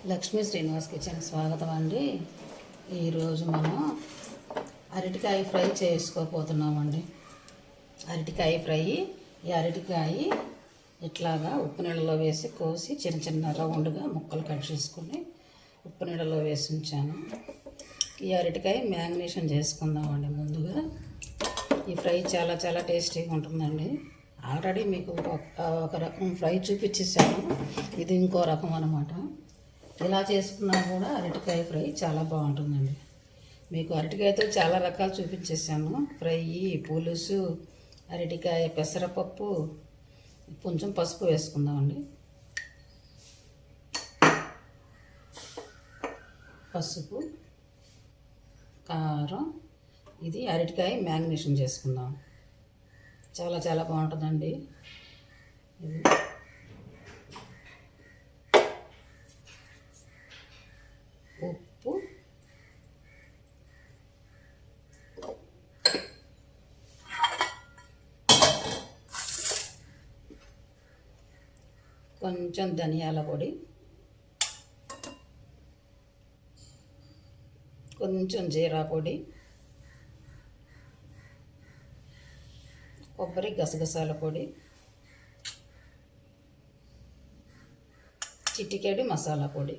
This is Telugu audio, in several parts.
లక్ష్మీ శ్రీనివాస్ కిచెన్ స్వాగతం అండి. ఈరోజు మనం అరటికాయ ఫ్రై చేసుకోపోతున్నామండి. అరటికాయ ఫ్రై. ఈ అరటికాయ ఇట్లాగా ఉప్పు నీళ్ళలో వేసి కోసి చిన్న చిన్న రౌండ్గా ముక్కలు కట్ చేసుకుని ఉప్పు నీళ్ళలో వేసి ఉంచాను. ఈ అరటికాయ మ్యాగ్నేషన్ చేసుకుందామండి. ముందుగా ఈ ఫ్రై చాలా చాలా టేస్టీగా ఉంటుందండి. ఆల్రెడీ మీకు ఒక రకం ఫ్రై చూపించేసాను, ఇది ఇంకో రకం అన్నమాట. ఇలా చేసుకున్నా కూడా అరటికాయ ఫ్రై చాలా బాగుంటుందండి. మీకు అరటికాయతో చాలా రకాలు చూపించేసాను. ఫ్రై, పులుసు, అరటికాయ పెసరపప్పు. కొంచెం పసుపు వేసుకుందామండి. పసుపు, కారం. ఇది అరటికాయ మ్యాగ్నేషన్ చేసుకుందాం. చాలా చాలా బాగుంటుందండి. ఉప్పు, కొంచెం ధనియాల పొడి, కొంచెం జీరా పొడి, కొబ్బరి గసగసాల పొడి, చిటికెడు మసాలా పొడి,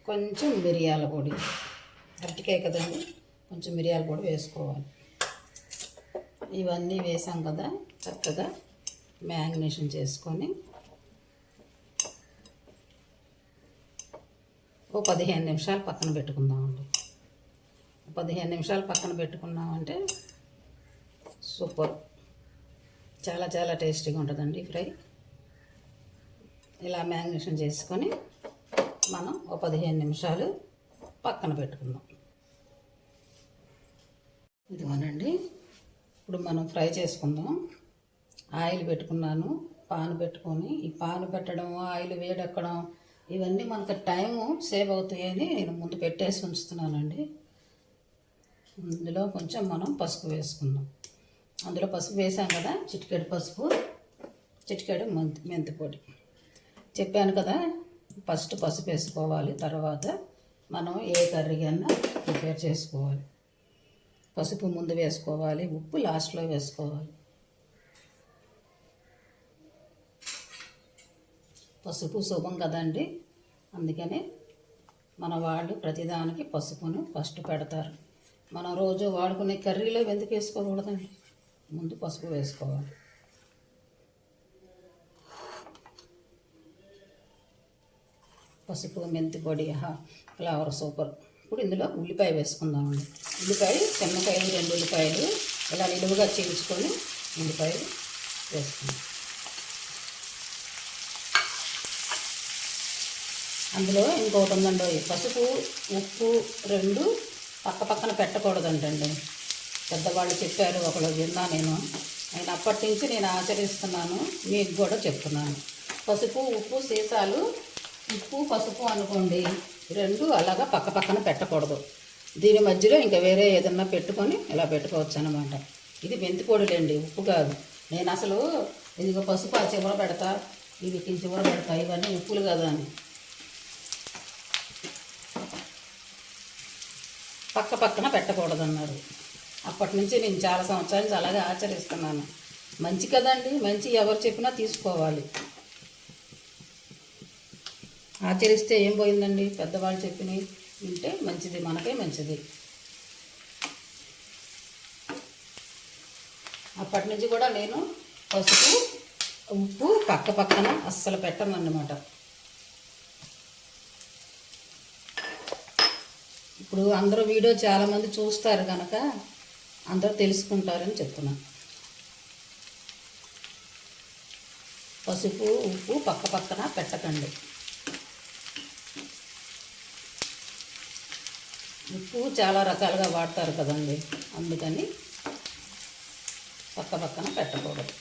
కొంచెం మిరియాల పొడి. అరటికాయ కదండి, కొంచెం మిరియాల పొడి వేసుకోవాలి. ఇవన్నీ వేసాం కదా, చక్కగా మ్యాగ్నేషన్ చేసుకొని ఓ 15 నిమిషాలు పక్కన పెట్టుకుందామండి. 15 నిమిషాలు పక్కన పెట్టుకున్నామంటే సూపర్, చాలా చాలా టేస్టీగా ఉంటుందండి ఫ్రై. ఇలా మ్యాగ్నేషన్ చేసుకొని మనం ఒక 15 నిమిషాలు పక్కన పెట్టుకుందాం. ఇదిగోనండి, ఇప్పుడు మనం ఫ్రై చేసుకుందాం. ఆయిల్ పెట్టుకున్నాను, పాను పెట్టుకొని ఈ పాను పెట్టడం, ఆయిల్ వేడెక్కడం, ఇవన్నీ మనకు టైము సేవ్ అవుతాయని నేను ముందు పెట్టేసి ఉంచుతున్నానండి. ఇందులో కొంచెం మనం పసుపు వేసుకుందాం. అందులో పసుపు వేసాం కదా, చిటికెడు పసుపు, చిటికెడు మెంతి పొడి. చెప్పాను కదా, ఫస్ట్ పసుపు వేసుకోవాలి, తర్వాత మనం ఏ కర్రీ కన్నా ప్రిపేర్ చేసుకోవాలి. పసుపు ముందు వేసుకోవాలి, ఉప్పు లాస్ట్లో వేసుకోవాలి. పసుపు శుభం కదండి, అందుకని మన వాళ్ళు ప్రతిదానికి పసుపును ఫస్ట్ పెడతారు. మనం రోజు వాడుకునే కర్రీలో ఎందుకు వేసుకోకూడదండి, ముందు పసుపు వేసుకోవాలి. పసుపు, మెంతి పొడి, ఫ్లేవర్ సూపర్. ఇప్పుడు ఇందులో ఉల్లిపాయ వేసుకుందామండి. ఉల్లిపాయ, చిన్నకాయలు 2 ఉల్లిపాయలు ఇలా నిలువుగా చీల్చుకొని ఉల్లిపాయలు వేసుకుందాం. అందులో ఇంకొకటి ఉందండి, పసుపు ఉప్పు 2 పక్క పక్కన పెట్టకూడదంటండి. పెద్దవాళ్ళు చెప్పారు, ఒకళ్ళు విన్నా నేను అప్పటి నుంచి నేను ఆచరిస్తున్నాను, మీకు కూడా చెప్తున్నాను. పసుపు ఉప్పు సీసాలు, ఉప్పు పసుపు అనుకోండి, 2 అలాగా పక్క పక్కన పెట్టకూడదు. దీని మధ్యలో ఇంకా వేరే ఏదన్నా పెట్టుకొని ఇలా పెట్టుకోవచ్చు అన్నమాట. ఇది మెంతి పొడిలేండి, ఉప్పు కాదు. నేను అసలు ఇదిగో పసుపు ఆ చివర పెడతా, ఇవి చివర పెడతా, ఇవన్నీ ఉప్పులు కదా అని పక్క పక్కన పెట్టకూడదన్నారు. అప్పటి నుంచి నేను చాలా సంవత్సరాల నుంచి అలాగే ఆచరిస్తున్నాను. మంచి కదండి, మంచి ఎవరు చెప్పినా తీసుకోవాలి. ఆచరిస్తే ఏం పోయిందండి, పెద్దవాళ్ళు చెప్పినవి వింటే మంచిది, మనకే మంచిది. అప్పటి నుంచి కూడా నేను పసుపు ఉప్పు పక్క పక్కన అస్సలు పెట్టను అన్నమాట. ఇప్పుడు అందరూ వీడియో చాలామంది చూస్తారు కనుక అందరూ తెలుసుకుంటారని చెప్తున్నాను. పసుపు ఉప్పు పక్క పక్కన పెట్టకండి. ఉప్పు చాలా రకాలుగా వాడతారు కదండి, అందుకని పక్క పక్కన పెట్టకూడదు.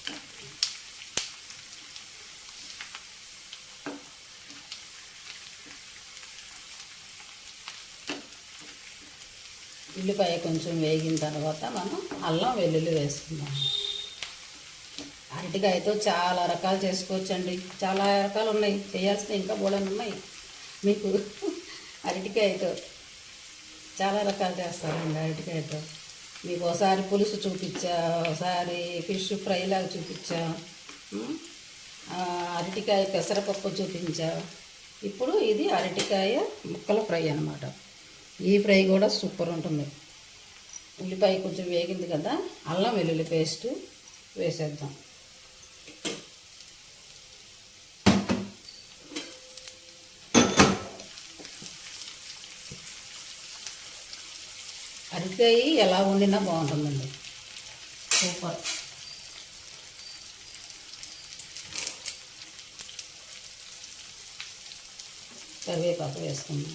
ఉల్లిపాయ కొంచెం వేగిన తర్వాత మనం అల్లం వెల్లుల్లి వేసుకుందాం. అరటికాయతో చాలా రకాలు చేసుకోవచ్చండి. చాలా రకాలు ఉన్నాయి, చేయాల్సిన ఇంకా బోళని ఉన్నాయి. మీకు అరటికాయతో చాలా రకాలు చేస్తారండి. అరటికాయతో మీకు ఒకసారి పులుసు చూపించా, ఒకసారి ఫిష్ ఫ్రైలాగా చూపించా, అరటికాయ పెసరపప్పు చూపించా. ఇప్పుడు ఇది అరటికాయ ముక్కల ఫ్రై అన్నమాట. ఈ ఫ్రై కూడా సూపర్ ఉంటుంది. ఉల్లిపాయ కొంచెం వేగింది కదా, అల్లం వెల్లుల్లి పేస్ట్ వేసేద్దాం. అరటికాయ ఎలా వండినా బాగుంటుందండి, సూపర్. కరివేపాకు వేసుకుందాం.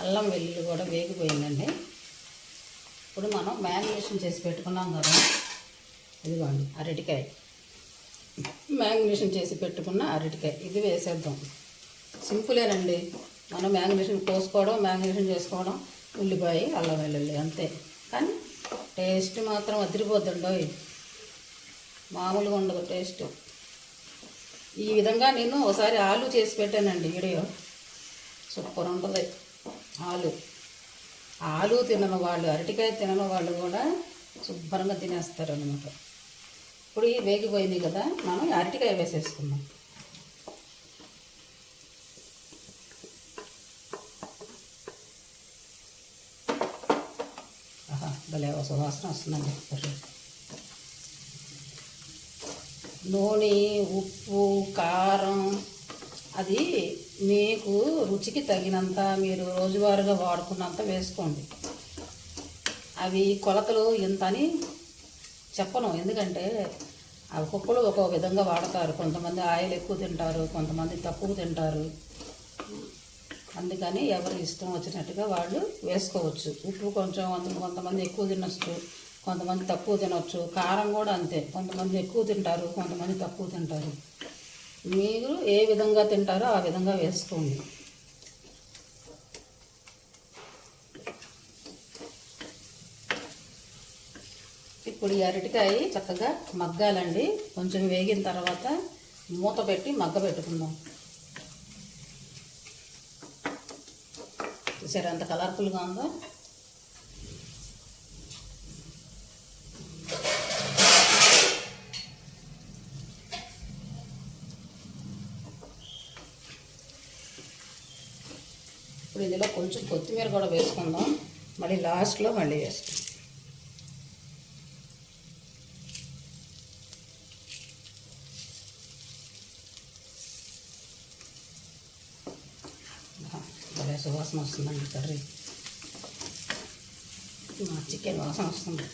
అల్లం వెల్లుల్లి కూడా వేగిపోయిందండి. ఇప్పుడు మనం మ్యారినేషన్ చేసి పెట్టుకున్నాం కదా, ఇదిగోండి అరటికాయ, మ్యారినేషన్ చేసి పెట్టుకున్న అరటికాయ ఇది వేసేద్దాం. సింపులేనండి. మనం మ్యారినేషన్ పోసుకోవడం, మ్యారినేషన్ చేసుకోవడం, ఉల్లిపాయ అల్లం వెల్లుల్లి అంతే. కానీ టేస్ట్ మాత్రం అదిరిపోద్దండి, మామూలుగా ఉండదు టేస్ట్. ఈ విధంగా నేను ఒకసారి ఆలు చేసి పెట్టానండి వీడియో, సూపర్ ఉంటుంది. ఆలు తినని వాళ్ళు, అరటికాయ తినని వాళ్ళు కూడా శుభ్రంగా తినేస్తారు అన్నమాట. ఇప్పుడు ఈ వేగిపోయింది కదా, మనం అరటికాయ వేసేసుకుందాం. భలే సువాసన వస్తుందండి. నూనె, ఉప్పు, కారం అది మీకు రుచికి తగినంత, మీరు రోజువారీగా వాడుకున్నంత వేసుకోండి. అవి కొలతలు ఎంత అని చెప్పను, ఎందుకంటే ఒక్కొక్కరు ఒక్కో విధంగా వాడతారు. కొంతమంది ఆయిల్ ఎక్కువ తింటారు, కొంతమంది తక్కువ తింటారు. అందుకని ఎవరు ఇష్టం వచ్చినట్టుగా వాళ్ళు వేసుకోవచ్చు. ఉప్పు కొంచెం కొంతమంది ఎక్కువ తినొచ్చు, కొంతమంది తక్కువ తినొచ్చు. కారం కూడా అంతే, కొంతమంది ఎక్కువ తింటారు, కొంతమంది తక్కువ తింటారు. మీరు ఏ విధంగా తింటారో ఆ విధంగా వేసుకోండి. ఇప్పుడు ఈ అరటికాయ చక్కగా మగ్గాలండి. కొంచెం వేగిన తర్వాత మూత పెట్టి మగ్గబెట్టుకుందాం. చూసారా ఎంత కలర్ఫుల్గా ఉందో. ఇప్పుడు ఇందులో కొంచెం కొత్తిమీర కూడా వేసుకుందాం, మళ్ళీ లాస్ట్లో మళ్ళీ వేస్తాం. భలే సువాసన వస్తుందండి కర్రీ, చికెన్ వాసన వస్తుంది.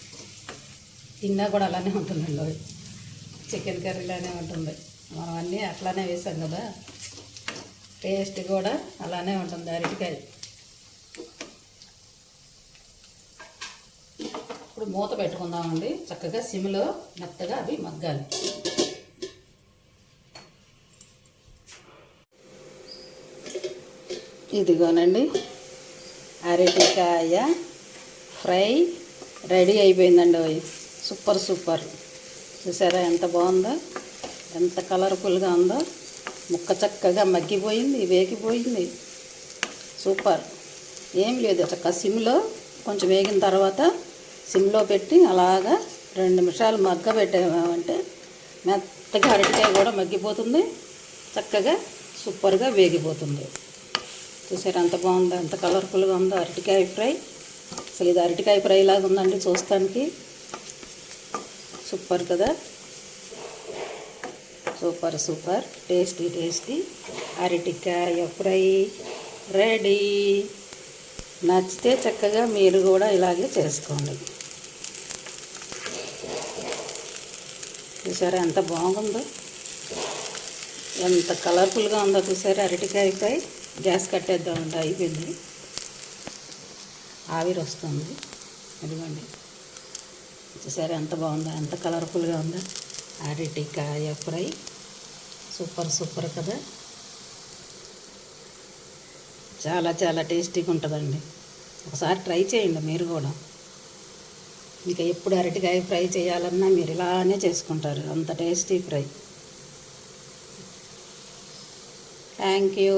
తిన్నా కూడా అలానే ఉంటుందండి, చికెన్ కర్రీలానే ఉంటుంది. మనం అన్నీ అట్లానే వేసాం కదా, టేస్ట్ కూడా అలానే ఉంటుంది అరటికాయ. ఇప్పుడు మూత పెట్టుకుందామండి. చక్కగా సిమ్లో మెత్తగా అవి మగ్గాలి. ఇదిగోనండి అరటికాయ ఫ్రై రెడీ అయిపోయిందండి. Super super. చూసారా ఎంత బాగుందో, ఎంత కలర్ఫుల్గా ఉందో. ముక్క చక్కగా మగ్గిపోయింది, వేగిపోయింది, సూపర్. ఏం లేదు, చక్కగా సిమ్లో కొంచెం వేగిన తర్వాత సిమ్లో పెట్టి అలాగా 2 నిమిషాలు మగ్గబెట్టామంటే మెత్తగా అరటికాయ కూడా మగ్గిపోతుంది, చక్కగా సూపర్గా వేగిపోతుంది. చూసారా ఎంత బాగుందో, ఎంత కలర్ఫుల్గా ఉందో అరటికాయ ఫ్రై. అసలు ఇది అరటికాయ ఫ్రై లాగా ఉందండి చూస్తానికి, సూపర్ కదా. సూపర్ సూపర్ టేస్టీ టేస్టీ అరటికాయ ఫ్రై రెడీ. నచ్చితే చక్కగా మీరు కూడా ఇలాగే చేసుకోండి. చూసారా ఎంత బాగుందో, ఎంత కలర్ఫుల్గా ఉందో. చూసారా అరటికాయ ఫ్రై. గ్యాస్ కట్టేద్దామంటే అయిపోయింది, ఆవిరి వస్తుంది. ఇదిగోండి, చూసారా ఎంత బాగుందో, ఎంత కలర్ఫుల్గా ఉందో. అరటికాయ ఫ్రై సూపర్ సూపర్ కదా, చాలా చాలా టేస్టీగా ఉంటుందండి. ఒకసారి ట్రై చేయండి మీరు కూడా. ఇక ఎప్పుడు అరటికాయ ఫ్రై చేయాలన్నా మీరు ఇలానే చేసుకుంటారు, అంత టేస్టీ ఫ్రై. Thank you.